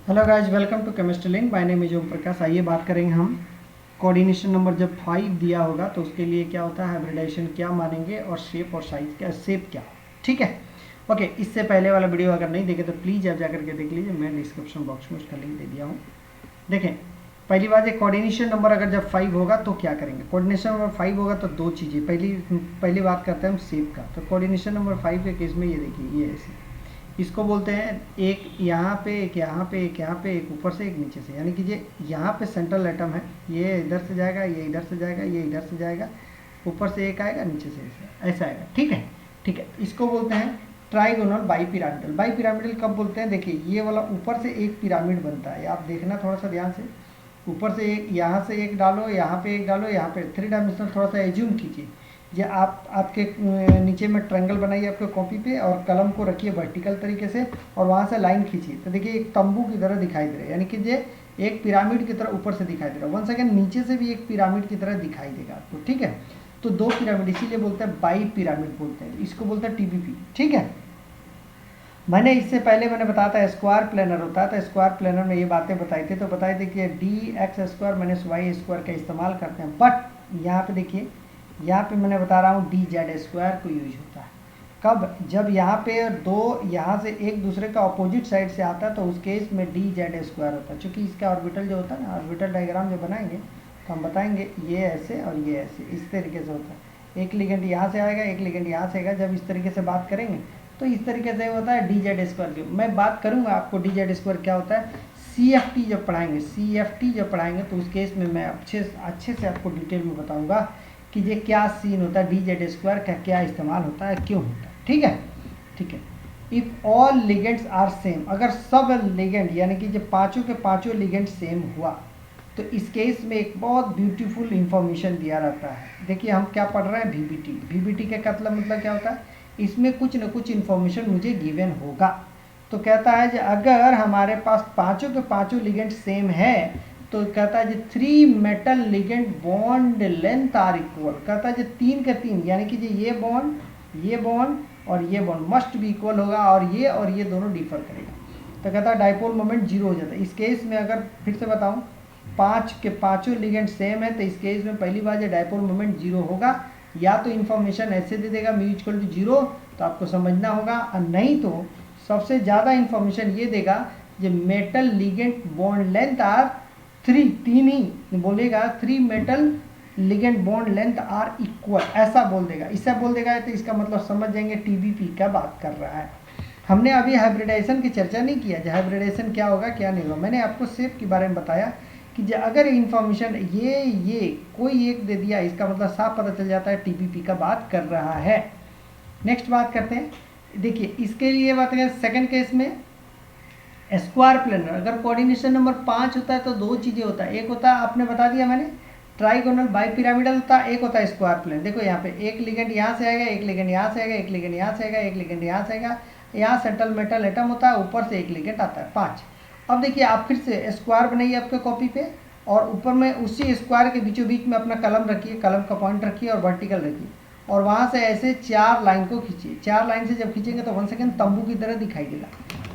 Hello guys, welcome to chemistry link. My name is Om Prakash. आइए बात करेंगे हम कोऑर्डिनेशन नंबर जब 5 दिया होगा तो उसके लिए क्या होता है, हाइब्रिडाइजेशन क्या मानेंगे और शेप और साइज क्या, शेप क्या। ठीक है, ओके। इससे पहले वाला वीडियो अगर नहीं देखे तो प्लीज़ आप जाकर के देख लीजिए, मैं डिस्क्रिप्शन बॉक्स में उसका लिंक दे दिया हूँ। देखें, पहली बात है कोऑर्डिनेशन नंबर अगर जब 5 होगा तो क्या करेंगे। कोऑर्डिनेशन नंबर 5 होगा तो दो चीज़ें, पहली बात करते हैं हम शेप का। तो कोऑर्डिनेशन नंबर 5 के केस में ये देखिए, ये ऐसे इसको बोलते हैं एक यहाँ पे, एक यहाँ पे, एक यहाँ पे, एक ऊपर से, एक नीचे से। यानी कि ये यहाँ पे सेंट्रल एटम है, ये इधर से जाएगा, ये इधर से जाएगा, ये इधर से जाएगा, ऊपर से एक आएगा, नीचे से ऐसा आएगा। ठीक है, ठीक है। इसको बोलते हैं trigonal bi pyramidal. Bi pyramidal कब बोलते हैं, देखिए ये वाला ऊपर से एक पिरामिड बनता है, आप देखना थोड़ा सा ध्यान से। ऊपर से एक, यहाँ से एक डालो, यहाँ पे एक डालो, यहाँ पे 3 डायमेंशनल थोड़ा सा एज्यूम कीजिए। ये आप आपके नीचे में ट्रायंगल बनाइए आपके कॉपी पे और कलम को रखिए वर्टिकल तरीके से और वहाँ से लाइन खींचिए। तो देखिए एक तंबू की तरह दिखाई दे रहा है, यानी कि ये एक पिरामिड की तरह ऊपर से दिखाई दे रहा है। वन सेकेंड, नीचे से भी एक पिरामिड की तरह दिखाई देगा आपको। ठीक है, तो दो पिरामिड, इसीलिए बोलते हैं बाई पिरामिड बोलते हैं, इसको बोलते हैं टीबीपी। ठीक है, मैंने इससे पहले मैंने बताया था स्क्वायर प्लेनर होता है, तो स्क्वायर प्लेनर में ये बातें बताई थी। तो बताई थी कि d x square minus Y square का इस्तेमाल करते हैं, बट यहाँ पे देखिए, यहाँ पे मैंने बता रहा हूँ डी जेड स्क्वायर को यूज होता है। कब, जब यहाँ पे दो यहाँ से एक दूसरे का अपोजिट साइड से आता है तो उस केस में डी जेड स्क्वायर होता है। चूँकि इसका ऑर्बिटल जो होता है ना, ऑर्बिटल डायग्राम जो बनाएंगे तो हम बताएंगे ये ऐसे और ये ऐसे, इस तरीके से होता है। एक लिगेंड यहाँ से आएगा, एक लिगेंड यहाँ से आएगा। जब इस तरीके से बात करेंगे तो इस तरीके से होता है डी जेड स्क्वायर की। मैं बात करूँगा आपको डी जेड स्क्वायर क्या होता है, सी एफ टी जब पढ़ाएंगे, सी एफ टी जब पढ़ाएंगे तो उस केस में मैं अच्छे से आपको डिटेल में बताऊँगा कि ये क्या सीन होता है, डी जेड स्क्वायर का क्या इस्तेमाल होता है, क्यों होता है। ठीक है, ठीक है। If all ligands are same, अगर सब लिगेंड यानी कि जो पाँचों के पाँचों लिगेंड सेम हुआ तो इस केस में एक बहुत ब्यूटीफुल इंफॉर्मेशन दिया रहता है। देखिए हम क्या पढ़ रहे हैं, वीबीटी। वीबीटी का मतलब क्या होता है, इसमें कुछ न कुछ इन्फॉर्मेशन मुझे गिवन होगा। तो कहता है कि अगर हमारे पास पाँचों के पाँचों लिगेंड सेम है तो कहता है कि 3 metal ligand bond length are equal. कहता है कि 3 के 3 यानी कि ये बॉन्ड, ये बॉन्ड और ये बॉन्ड मस्ट भी इक्वल होगा और ये दोनों डिफर करेगा। तो कहता है डाइपोल मोमेंट जीरो हो जाता है। इस केस में अगर फिर से बताऊं, 5 के पाँचों लिगेंड सेम है तो इस केस में पहली बात ये डाइपोल मोमेंट जीरो होगा। या तो इन्फॉर्मेशन ऐसे दे देगा म्यू इक्वल टू जीरो, तो आपको समझना होगा, और नहीं तो सबसे ज़्यादा इन्फॉर्मेशन ये देगा ये metal ligand bond length are 3, 3 ही बोलेगा, 3 metal ligand bond length are equal, ऐसा बोल देगा। इससे बोल देगा तो इसका मतलब समझ जाएंगे टीबीपी का बात कर रहा है। हमने अभी हाइब्रिडाइजेशन की चर्चा नहीं किया, हाइब्रिडाइजेशन क्या होगा क्या नहीं होगा। मैंने आपको शेप के बारे में बताया कि अगर इन्फॉर्मेशन ये कोई एक दे दिया, इसका मतलब साफ पता चल जाता है टीबीपी का बात कर रहा है। नेक्स्ट बात करते हैं, देखिए इसके लिए बात करें सेकंड केस में स्क्वायर प्लेनर। अगर कोऑर्डिनेशन नंबर 5 होता है तो दो चीज़ें होता है, एक होता है आपने बता दिया मैंने ट्राइगोनल बाई पिरामिडल होता है, एक होता है स्क्वायर प्लेन। देखो यहाँ पे एक लिगेंड यहाँ से आएगा, एक लिगेंड यहाँ से आएगा, एक लिगेंड यहाँ से आएगा, एक लिगेंड यहाँ से आएगा। यहाँ सेंट्रल मेटल एटम होता है, ऊपर से एक लिगेंड आता है, 5। अब देखिए आप फिर से स्क्वायर बनाइए आपके कॉपी पे और ऊपर में उसी स्क्वायर के बीचों बीच में अपना कलम रखिए, कलम का पॉइंट रखिए और वर्टिकल रखिए और वहाँ से ऐसे 4 लाइन को खींचिए। 4 लाइन से जब खींचेंगे तो 1 सेकेंड तंबू की तरह दिखाई देगा।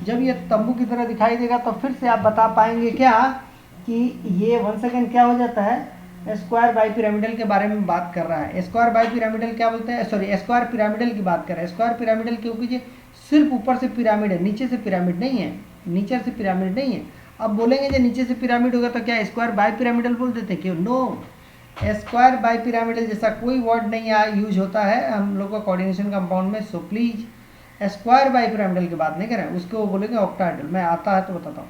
जब ये तंबू की तरह दिखाई देगा तो फिर से आप बता पाएंगे क्या कि ये 1 सेकेंड क्या हो जाता है, स्क्वायर बाई पिरामिडल के बारे में बात कर रहा है। स्क्वायर बाई पिरामिडल क्या बोलते हैं, सॉरी स्क्वायर पिरामिडल की बात कर रहा है। स्क्वायर पिरामिडल क्योंकि ये सिर्फ ऊपर से पिरामिड है, नीचे से पिरामिड नहीं है, नीचे से पिरामिड नहीं है। अब बोलेंगे जो नीचे से पिरामिड होगा तो क्या स्क्वायर बाई पिरामिडल बोल देते, क्यों, नो। स्क्वायर बाई पिरामिडल जैसा कोई वर्ड नहीं यूज होता है हम लोग का कोऑर्डिनेशन कंपाउंड में। So please square bi pyramidal की बात नहीं करें, उसको बोलेंगे ऑक्टाहेड्रल। मैं आता है तो बताता हूँ।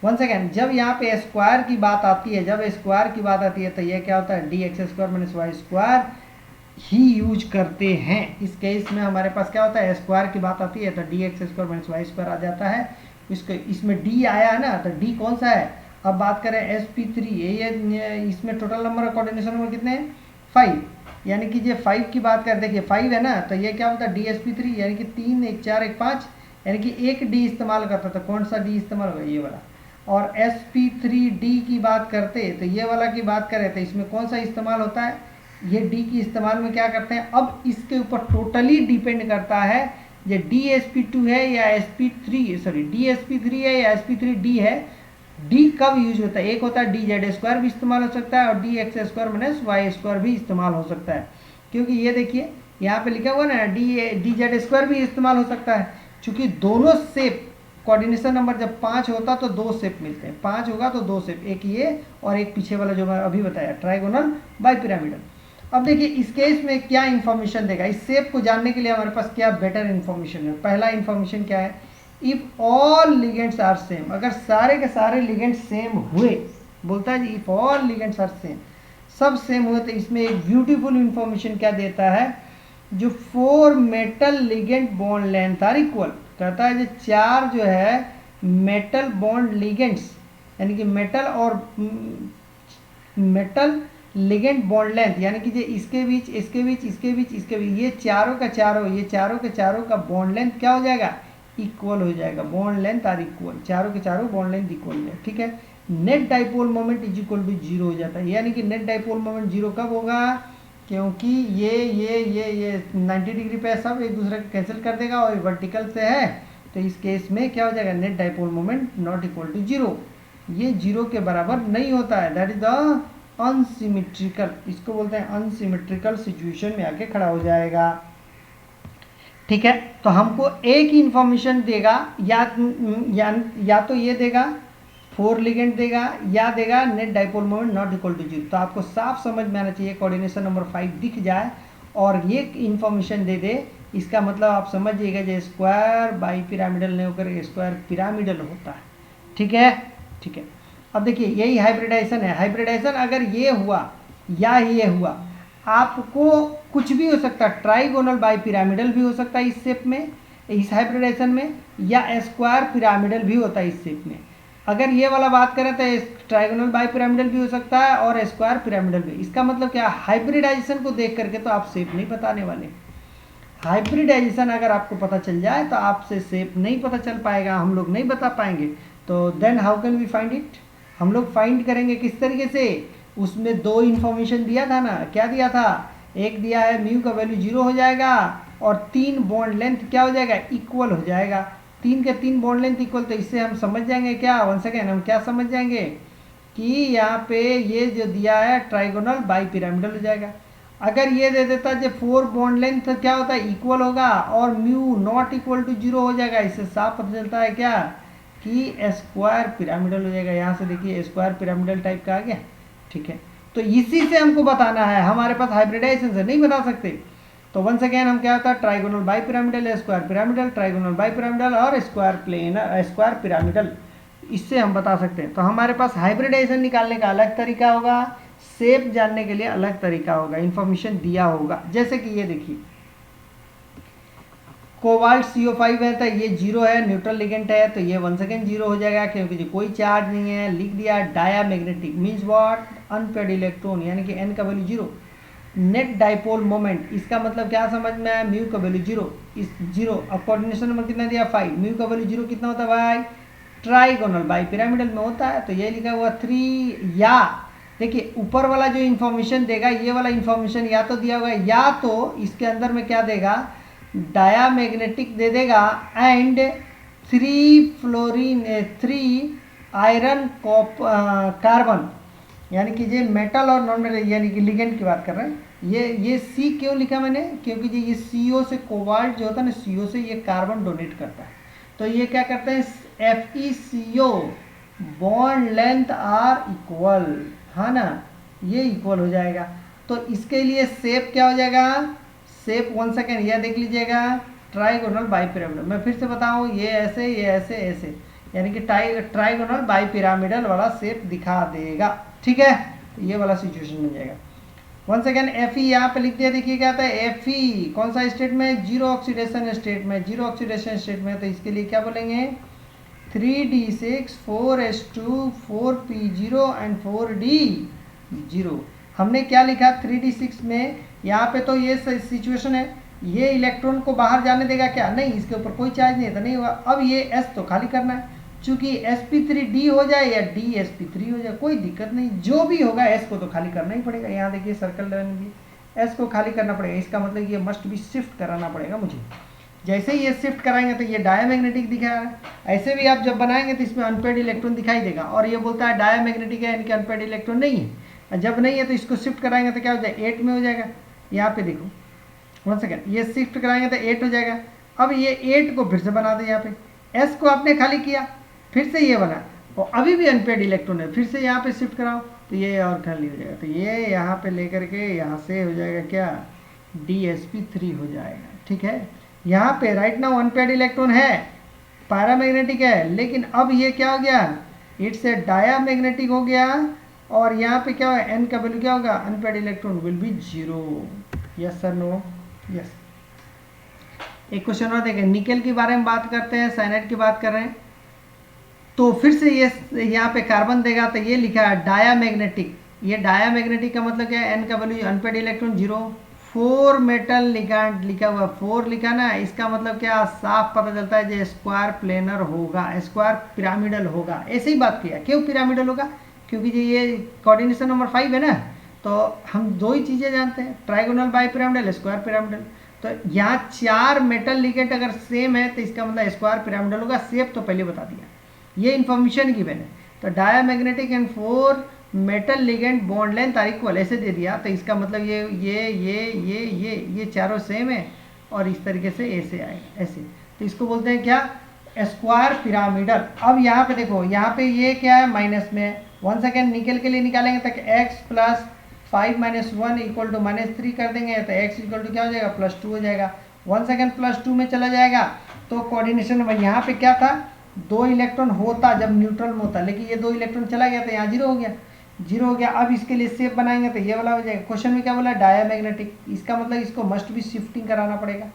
1 सेकेंड, जब यहाँ पे स्क्वायर की बात आती है, जब स्क्वायर की बात आती है तो ये क्या होता है, D x square minus Y square ही यूज करते हैं। इस केस में हमारे पास क्या होता है, स्क्वायर की बात आती है तो D x square minus Y square आ जाता है। इसको इसमें डी आया है ना, तो डी कौन सा है। अब बात करें sp3, ये इसमें total number of coordination number कितने हैं, 5। यानी कि ये 5 की बात कर, देखिए 5 है ना, तो ये क्या होता है dsp3 यानी कि 3 1 4 1 5, यानी कि एक डी इस्तेमाल करता था। कौन सा डी इस्तेमाल होगा, ये वाला। और sp3d की बात करते तो ये वाला की बात करें तो इसमें कौन सा इस्तेमाल होता है, ये डी की इस्तेमाल में क्या करते हैं। अब इसके ऊपर टोटली डिपेंड करता है ये dsp2 है या sp3, सॉरी dsp3 है या sp3d है। डी कब यूज होता है? एक होता है डी जेड स्क्वायर भी इस्तेमाल हो सकता है और d x square minus Y square भी इस्तेमाल हो सकता है, क्योंकि ये देखिए यहाँ पे लिखा हुआ ना डी जेड स्क्वायर भी इस्तेमाल हो सकता है, क्योंकि दोनों शेप कोऑर्डिनेशन नंबर जब 5 होता तो 2 शेप मिलते हैं, 5 होगा तो 2 शेप, एक ये और एक पीछे वाला जो मैं अभी बताया ट्राइगोनल बाइपिरामिडल। अब देखिए इस केस में क्या इन्फॉर्मेशन देगा, इस शेप को जानने के लिए हमारे पास क्या बेटर इन्फॉर्मेशन है। पहला इन्फॉर्मेशन क्या है, if all ligands are same, अगर सारे के सारे लिगेंड सेम हुए, बोलता है जी if all ligands are same, सब सेम हुए, तो इसमें एक ब्यूटीफुल इन्फॉर्मेशन क्या देता है, जो 4 metal ligand bond length are equal, कहता है जो 4 जो है मेटल बॉन्ड लिगेंड्स, यानी कि मेटल और मेटल लिगेंड बॉन्ड लेंथ, यानी कि जो इसके बीच इसके बीच इसके बीच इसके बीच ये चारों का चारों, ये चारों के चारों का बॉन्ड लेंथ क्या हो जाएगा, इक्वल हो जाएगा, बॉन्ड लेंथ आर इक्वल, चारों के चारों बॉन्ड लेंथ इक्वल है, ठीक है। Net dipole moment is equal to 0 हो जाता है, यानी कि नेट डाइपोल मोमेंट 0 कब होगा, क्योंकि ये 90 डिग्री पे सब एक दूसरे को कैंसिल कर देगा और वर्टिकल से है, तो इस केस में क्या हो जाएगा, net dipole moment not equal to 0, ये 0 के बराबर नहीं होता है, दैट इज द अनसिमेट्रिकल, इसको बोलते हैं अनसिमेट्रिकल सिचुएशन में आके खड़ा हो जाएगा, ठीक है। तो हमको एक ही इंफॉर्मेशन देगा, या तो ये देगा 4 लिगेंड देगा, या देगा net dipole moment not equal to 0, तो आपको साफ समझ में आना चाहिए, कोऑर्डिनेशन नंबर 5 दिख जाए और ये इंफॉर्मेशन दे दे, इसका मतलब आप समझिएगा जो स्क्वायर बाई पिरामिडल नहीं होकर स्क्वायर पिरामिडल होता है, ठीक है, ठीक है। अब देखिए यही हाइब्रिडाइजेशन है, हाइब्रिडाइजेशन अगर ये हुआ या ये हुआ, आपको कुछ भी हो सकता है, ट्राइगोनल बाई पिरामिडल भी हो सकता है इस शेप में, इस हाइब्रिडाइजेशन में, या स्क्वायर पिरामिडल भी होता है इस शेप में। अगर ये वाला बात करें तो ट्राइगोनल बाई पिरामिडल भी हो सकता है और स्क्वायर पिरामिडल भी। इसका मतलब क्या, हाइब्रिडाइजेशन को देख करके तो आप शेप नहीं बताने वाले, हाइब्रिडाइजेशन अगर आपको पता चल जाए तो आपसे शेप नहीं पता चल पाएगा, हम लोग नहीं बता पाएंगे, तो then how can we find it, हम लोग फाइंड करेंगे किस तरीके से, उसमें 2 इन्फॉर्मेशन दिया था ना, क्या दिया था, एक दिया है म्यू का वैल्यू 0 हो जाएगा और 3 बॉन्ड लेंथ क्या हो जाएगा, इक्वल हो जाएगा, 3 के 3 बॉन्ड लेंथ इक्वल, तो इससे हम समझ जाएंगे क्या, वन सेकेंड, हम क्या समझ जाएंगे कि यहाँ पे ये जो दिया है ट्राइगोनल बाई पिरामिडल हो जाएगा। अगर ये दे देता जो 4 बॉन्ड लेंथ क्या होता है, इक्वल होगा और म्यू नॉट इक्वल टू 0 हो जाएगा, इससे साफ पता चलता है क्या कि स्क्वायर पिरामिडल हो जाएगा। यहाँ से देखिए स्क्वायर पिरामिडल टाइप का आ गया, ठीक है। तो इसी से हमको बताना है, हमारे पास हाइब्रिडाइजेशन से नहीं बता सकते। तो वंस अगेन हम क्या होता है, trigonal bi pyramidal, square pyramidal, trigonal bi pyramidal और स्क्वायर प्लेन स्क्वायर पिरामिडल, इससे हम बता सकते हैं। तो हमारे पास हाइब्रिडाइजेशन निकालने का अलग तरीका होगा, शेप जानने के लिए अलग तरीका होगा, इंफॉर्मेशन दिया होगा। जैसे कि ये देखिए कोबाल्ट CO5 है तो ये 0 है, न्यूट्रल लिगेंड है, तो ये वन सेकेंड 0 हो जाएगा क्योंकि जो कोई चार्ज नहीं है। लिख दिया diamagnetic means what, unpaired electron, यानी कि n का वैल्यू 0। नेट डाइपोल मोमेंट, इसका मतलब क्या समझ में आया, म्यू का वैल्यू 0, इस 0। अब कोऑर्डिनेशन नंबर कितना दिया 5, म्यू का वैल्यू 0 कितना होता है भाई, ट्राइगोनल बाई पिरामिडल में होता है, तो ये लिखा हुआ 3। या देखिए ऊपर वाला जो इन्फॉर्मेशन देगा, ये वाला इन्फॉर्मेशन या तो दिया होगा या तो इसके अंदर में क्या देगा, डायामैग्नेटिक दे देगा एंड 3 आयरन कार्बन, यानी कि ये मेटल और नॉन मेटल, यानी कि लिगेंड की बात कर रहे हैं। ये सी क्यों लिखा मैंने, क्योंकि ये CO से कोबाल्ट जो होता है ना, CO से ये कार्बन डोनेट करता है, तो ये क्या करते हैं FeCO bond length are equal, हाँ ना, ये इक्वल हो जाएगा। तो इसके लिए शेप क्या हो जाएगा, शेप वन सेकेंड यह देख लीजिएगा, ट्राइगोनल बाई पिरामिडल। मैं फिर से बताऊँ, ये ऐसे ये ऐसे ऐसे, यानी कि ट्राइगोनल बाई पिरामिडल वाला शेप दिखा देगा, ठीक है। तो ये वाला सिचुएशन मिल जाएगा। वन सेकेंड Fe यहाँ पे लिख दिया, देखिए क्या आता है Fe कौन सा स्टेट में, 0 ऑक्सीडेशन स्टेट में, 0 ऑक्सीडेशन स्टेट में। तो इसके लिए क्या बोलेंगे, 3d6 4s2 4p0 and 4d0। हमने क्या लिखा 3d6 में, यहाँ पे तो ये सिचुएशन है, ये इलेक्ट्रॉन को बाहर जाने देगा क्या, नहीं, इसके ऊपर कोई चार्ज नहीं है तो नहीं होगा। अब ये s तो खाली करना है, चूंकि sp3d हो जाए या dsp3 हो जाए कोई दिक्कत नहीं, जो भी होगा s को तो खाली करना ही पड़ेगा। यहाँ देखिए सर्कल लेंगे, s को खाली करना पड़ेगा, इसका मतलब ये मस्ट भी शिफ्ट कराना पड़ेगा मुझे। जैसे ही ये शिफ्ट कराएंगे तो ये डायामैग्नेटिक दिखा रहा है। ऐसे भी आप जब बनाएंगे तो इसमें अनपेड इलेक्ट्रॉन दिखाई देगा, और ये बोलता है डायामैग्नेटिक है यानी कि अनपेड इलेक्ट्रॉन नहीं है। जब नहीं है तो इसको शिफ्ट कराएंगे तो क्या हो जाएगा, 8 में हो जाएगा। यहाँ पे देखो 1 सेकेंड, ये शिफ्ट कराएंगे तो 8 हो जाएगा। अब ये 8 को फिर से बना दे, यहाँ पे एस को आपने खाली किया, फिर से ये बना, और अभी भी अनपेड इलेक्ट्रॉन है, फिर से यहाँ पे शिफ्ट कराओ तो ये और खाली हो जाएगा। तो ये यहाँ पे लेकर के यहाँ से हो जाएगा क्या, DsP3 हो जाएगा। ठीक है, यहाँ पे राइट नाउ अनपेड इलेक्ट्रॉन है, पैरामैग्नेटिक है, लेकिन अब ये क्या हो गया, इट्स ए डायामैग्नेटिक हो गया। और यहाँ पे क्या होगा, एन का वैल्यू क्या होगा, unpaired electron will be 0। Yes sir, no, yes. एक क्वेश्चन और देखें, निकेल के बारे में बात करते हैं, साइनाइड की बात कर रहे हैं। तो फिर से ये यहाँ पे कार्बन देगा, तो ये लिखा है डायामैग्नेटिक। ये डायामैग्नेटिक का मतलब क्या है, एन का value unpaired electron 0, 4 metal ligand लिखा हुआ, 4 लिखा ना, इसका मतलब क्या, साफ पता चलता है जो स्क्वायर प्लेनर होगा, स्क्वायर पिरामिडल होगा। ऐसे ही बात किया, क्यों पिरामिडल होगा, क्योंकि ये कोऑर्डिनेशन नंबर 5 है ना, तो हम दो ही चीज़ें जानते हैं, trigonal bi pyramidal, square pyramidal. तो यहाँ 4 मेटल लिगेंड अगर सेम है तो इसका मतलब स्क्वायर पिरामिडल होगा। शेप तो पहले बता दिया, ये इन्फॉर्मेशन गिवन है। तो diamagnetic and 4 metal ligand bond length are equal ऐसे दे दिया, तो इसका मतलब ये चारों सेम है, और इस तरीके से ऐसे आएगा, ऐसे। तो इसको बोलते हैं क्या, स्क्वायर पिरामिडल। अब यहाँ पे देखो, यहाँ पे ये क्या है, माइनस में। 1 सेकेंड, निकल के लिए निकालेंगे तक x plus 5 minus 1 equal to -3 कर देंगे, तो x इक्वल टू क्या हो जाएगा, +2 हो जाएगा। 1 सेकेंड +2 में चला जाएगा, तो कोऑर्डिनेशन नंबर यहाँ पे क्या था, 2 इलेक्ट्रॉन होता जब न्यूट्रल में होता, लेकिन ये 2 इलेक्ट्रॉन चला गया तो यहाँ 0 हो गया, 0 हो गया। अब इसके लिए शेप बनाएंगे तो ये वाला हो जाएगा। क्वेश्चन में क्या बोला, डायामैग्नेटिक, इसका मतलब इसको मस्ट भी शिफ्टिंग कराना पड़ेगा,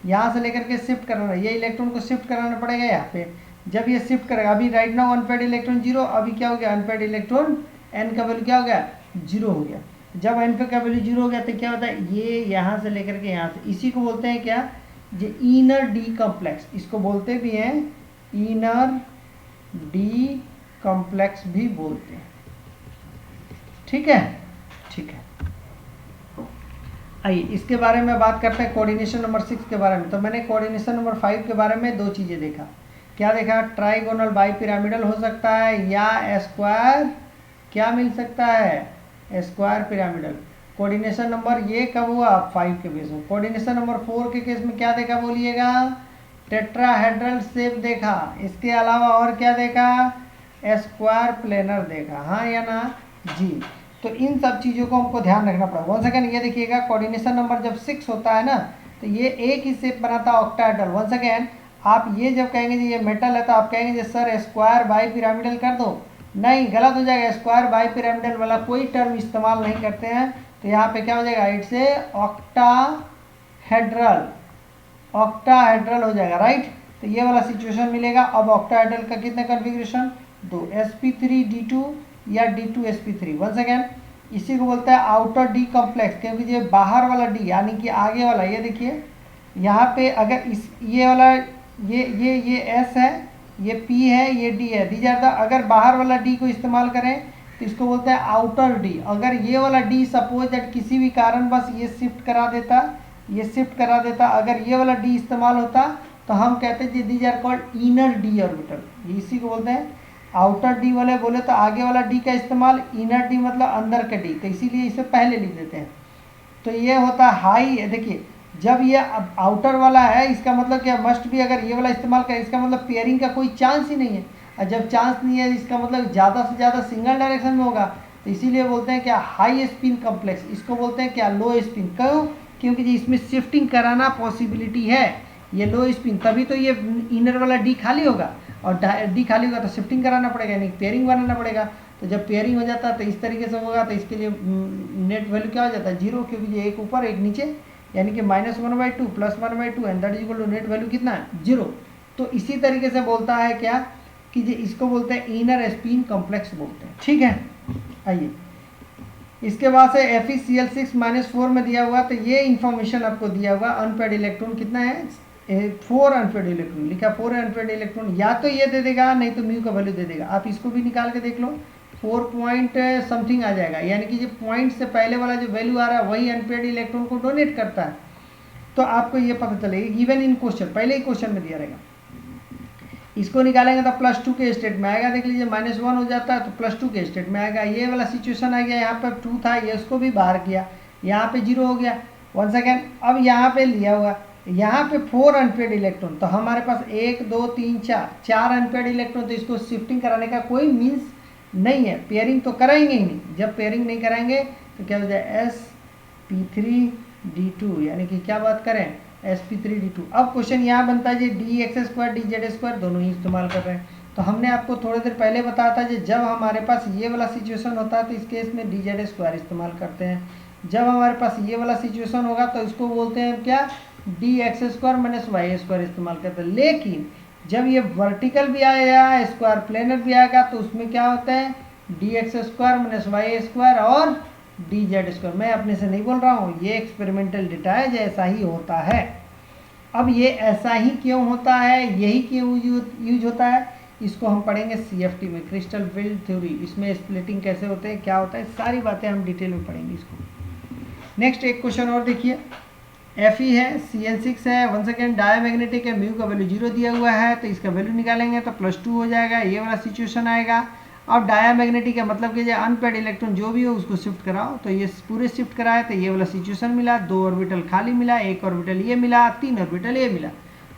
यहाँ से लेकर के शिफ्ट कराना, ये इलेक्ट्रॉन को शिफ्ट कराना पड़ेगा यहाँ पे। जब ये शिफ्ट करेगा, अभी राइट नाउ अनपेड इलेक्ट्रॉन 0, अभी क्या हो गया, अनपेड इलेक्ट्रॉन एन का वैल्यू क्या हो गया, 0 हो गया। जब एन का वैल्यू 0 हो गया तो क्या होता है, ये यहाँ से लेकर के यहाँ से, इसी को बोलते हैं क्या, जो इनर डी कॉम्प्लेक्स, इसको बोलते भी हैं इनर डी कॉम्प्लेक्स भी बोलते हैं। ठीक है, ठीक है। आइए इसके बारे में बात करते हैं, कोऑर्डिनेशन नंबर 6 के बारे में। तो मैंने कोऑर्डिनेशन नंबर 5 के बारे में दो चीज़ें देखा। क्या देखा, ट्राइगोनल बाई पिरामिडल हो सकता है, या स्क्वायर क्या मिल सकता है, स्क्वायर पिरामिडल। कोऑर्डिनेशन नंबर ये कब हुआ, 5 के बेस में। कोऑर्डिनेशन नंबर 4 के केस में क्या देखा बोलिएगा, टेट्राहेड्रल शेप देखा। इसके अलावा और क्या देखा, स्क्वायर प्लेनर देखा, हाँ या ना जी। तो इन सब चीज़ों को हमको ध्यान रखना पड़ेगा। 1 सेकेंड, ये देखिएगा, कोऑर्डिनेशन नंबर जब 6 होता है ना, तो ये एक ही शेप बनाता है, ऑक्टाहेड्रल। 1 सेकेंड, आप ये जब कहेंगे जी ये मेटल है, तो आप कहेंगे जी सर स्क्वायर बाई पिरामिडल कर दो, नहीं, गलत हो जाएगा। स्क्वायर बाई पिरामिडल वाला कोई टर्म इस्तेमाल नहीं करते हैं। तो यहाँ पे क्या हो जाएगा, इट्स ए ऑक्टाहेड्रल, ऑक्टाहेड्रल हो जाएगा, राइट। तो ये वाला सिचुएशन मिलेगा। अब ऑक्टाहेड्रल का कितने कॉन्फ़िगरेशन, 2 sp3d2 या d2sp3। 1 सेकेंड, इसी को बोलता है आउटर डी कॉम्प्लेक्स, क्योंकि ये बाहर वाला डी यानी कि आगे वाला, ये देखिए यहाँ पे अगर इस ये वाला ये s है, ये p है, ये d है, दी जाता। अगर बाहर वाला d को इस्तेमाल करें तो इसको बोलते हैं आउटर d। अगर ये वाला d सपोज दैट किसी भी कारण बस ये शिफ्ट करा देता, ये शिफ्ट करा देता, अगर ये वाला d इस्तेमाल होता तो हम कहते हैं these are called inner D orbital. इसी को बोलते हैं आउटर डी वाले बोले तो आगे वाला डी का इस्तेमाल, इनर डी मतलब अंदर का डी, तो इसीलिए इसे पहले लिख देते हैं। तो ये होता है हाई। देखिए जब ये आउटर वाला है, इसका मतलब क्या, मस्ट भी अगर ये वाला इस्तेमाल करें, इसका मतलब पेयरिंग का कोई चांस ही नहीं है। और जब चांस नहीं है, इसका मतलब ज़्यादा से ज़्यादा सिंगल डायरेक्शन में होगा। तो इसीलिए बोलते हैं क्या, हाई स्पिन कॉम्प्लेक्स। इसको बोलते हैं क्या, लो स्पिन। क्यों, क्योंकि जी इसमें शिफ्टिंग कराना पॉसिबिलिटी है, ये लो स्पिन, तभी तो ये इनर वाला डी खाली होगा, और डी खाली होगा तो शिफ्टिंग कराना पड़ेगा, यानी पेयरिंग बनाना पड़ेगा। तो जब पेयरिंग हो जाता है तो इस तरीके से होगा, तो इसके लिए नेट वैल्यू क्या हो जाता है, 0, क्योंकि ये एक ऊपर एक नीचे, यानी कि -1/2 +1/2 and that is equal to net value कितना है, 0। तो इसी तरीके से बोलता है क्या कि ये इसको बोलते हैं इनर स्पिन कॉम्प्लेक्स बोलते हैं। ठीक है, आइए इसके बाद से FeCl6-4 में दिया हुआ, तो ये इन्फॉर्मेशन आपको दिया हुआ। अनपेड इलेक्ट्रॉन कितना है, 4 अनपेड इलेक्ट्रॉन लिखा, 4 अनपेड इलेक्ट्रॉन, या तो ये दे देगा नहीं तो म्यू का वैल्यू दे देगा। आप इसको भी निकाल के देख लो, 4 पॉइंट समथिंग आ जाएगा, यानी कि जो पॉइंट से पहले वाला जो वैल्यू आ रहा है वही अनपेड इलेक्ट्रॉन को डोनेट करता है। तो आपको ये पता चलेगा गिवन इन क्वेश्चन, पहले ही क्वेश्चन में दिया रहेगा। इसको निकालेंगे तो +2 के स्टेट में आएगा, देख लीजिए -1 हो जाता है तो +2 के स्टेट में आएगा। ये वाला सिचुएशन आ गया, यहाँ पर 2 था, ये उसको भी बाहर किया, यहाँ पे 0 हो गया। 1 सेकेंड, अब यहाँ पे लिया हुआ, यहाँ पे 4 अनपेड इलेक्ट्रॉन, तो हमारे पास 1 2 3 4 अनपेड इलेक्ट्रॉन, तो इसको शिफ्टिंग कराने का कोई मीन्स नहीं है, पेयरिंग तो कराएंगे ही नहीं। जब पेयरिंग नहीं कराएंगे तो क्या हो जाए sp3d2, यानी कि क्या बात करें sp3d2। अब क्वेश्चन यहाँ बनता है जी dx² dz² दोनों ही इस्तेमाल कर रहे हैं। तो हमने आपको थोड़ी देर पहले बताया था जी जब हमारे पास ये वाला सिचुएशन होता है तो इस केस में dz² इस्तेमाल करते हैं। जब हमारे पास ये वाला सिचुएशन होगा तो इसको बोलते हैं क्या, dx² - y² इस्तेमाल करते हैं। लेकिन जब ये वर्टिकल भी आएगा, स्क्वायर प्लेनर भी आएगा, तो उसमें क्या होता है dx² - y² और dz²। मैं अपने से नहीं बोल रहा हूँ, ये एक्सपेरिमेंटल डेटा है, जैसा ही होता है। अब ये ऐसा ही क्यों होता है, यही क्यों यूज होता है, इसको हम पढ़ेंगे CFT में, क्रिस्टल फील्ड थ्योरी। इसमें स्प्लिटिंग कैसे होते हैं, क्या होता है, सारी बातें हम डिटेल में पढ़ेंगे इसको। नेक्स्ट एक क्वेश्चन और देखिए, Fe है, CN6 है, 1 सेकेंड, डायमैग्नेटिक है, म्यू का वैल्यू 0 दिया हुआ है, तो इसका वैल्यू निकालेंगे तो +2 हो जाएगा, ये वाला सिचुएशन आएगा। अब डायमैग्नेटिक है, मतलब कि जो अनपेड इलेक्ट्रॉन जो भी हो उसको शिफ्ट कराओ, तो ये पूरे शिफ्ट कराए तो ये वाला सिचुएशन मिला, 2 ऑर्बिटल खाली मिला, 1 ऑर्बिटल ये मिला, 3 ऑर्बिटल ये मिला,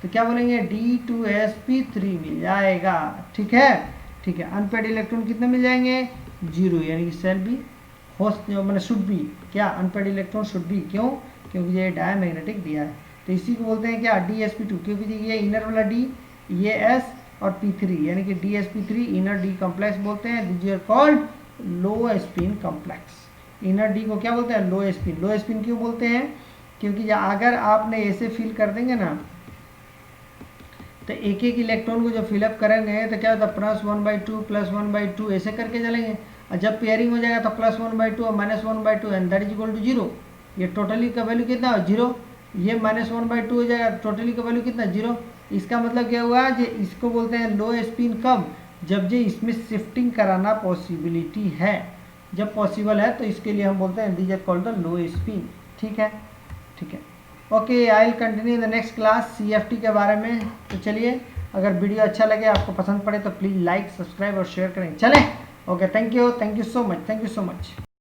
तो क्या बोलेंगे d2sp3 मिल जाएगा। ठीक है, ठीक है। अनपेड इलेक्ट्रॉन कितने मिल जाएंगे, 0, यानी कि सेल बी होस्ट मैंने शुड बी, क्या अनपेड इलेक्ट्रॉन शुड बी, क्यों, क्योंकि ये डायमैग्नेटिक दिया है। तो इसी को बोलते हैं क्या, dsp2, क्योंकि ये इनर वाला d, ये s और p3, यानी कि dsp3 इनर डी कॉम्प्लेक्स बोलते हैं। This are called low spin complex. Inner D को क्या बोलते हैं, लो स्पिन। लो स्पिन क्यों बोलते हैं, क्योंकि अगर आपने ऐसे फिल कर देंगे ना, तो एक एक इलेक्ट्रॉन को जब फिलअप करेंगे तो क्या होता है, +1/2 +1/2 ऐसे करके चलेंगे, और जब पेयरिंग हो जाएगा तो +1/2 और -1/2 and that is equal to 0। ये टोटली का वैल्यू कितना हो, 0, ये -1/2 हो जाएगा, टोटली का वैल्यू कितना, 0। इसका मतलब क्या हुआ, जो इसको बोलते हैं लो स्पिन कब, जब जो इसमें शिफ्टिंग कराना पॉसिबिलिटी है, जब पॉसिबल है तो इसके लिए हम बोलते हैं this is called the low spin. ठीक है, ठीक है, okay. I will continue the next class CFT के बारे में। तो चलिए, अगर वीडियो अच्छा लगे, आपको पसंद पड़े तो प्लीज़ लाइक, सब्सक्राइब और शेयर करें। चलें, okay, thank you so much, thank you so much.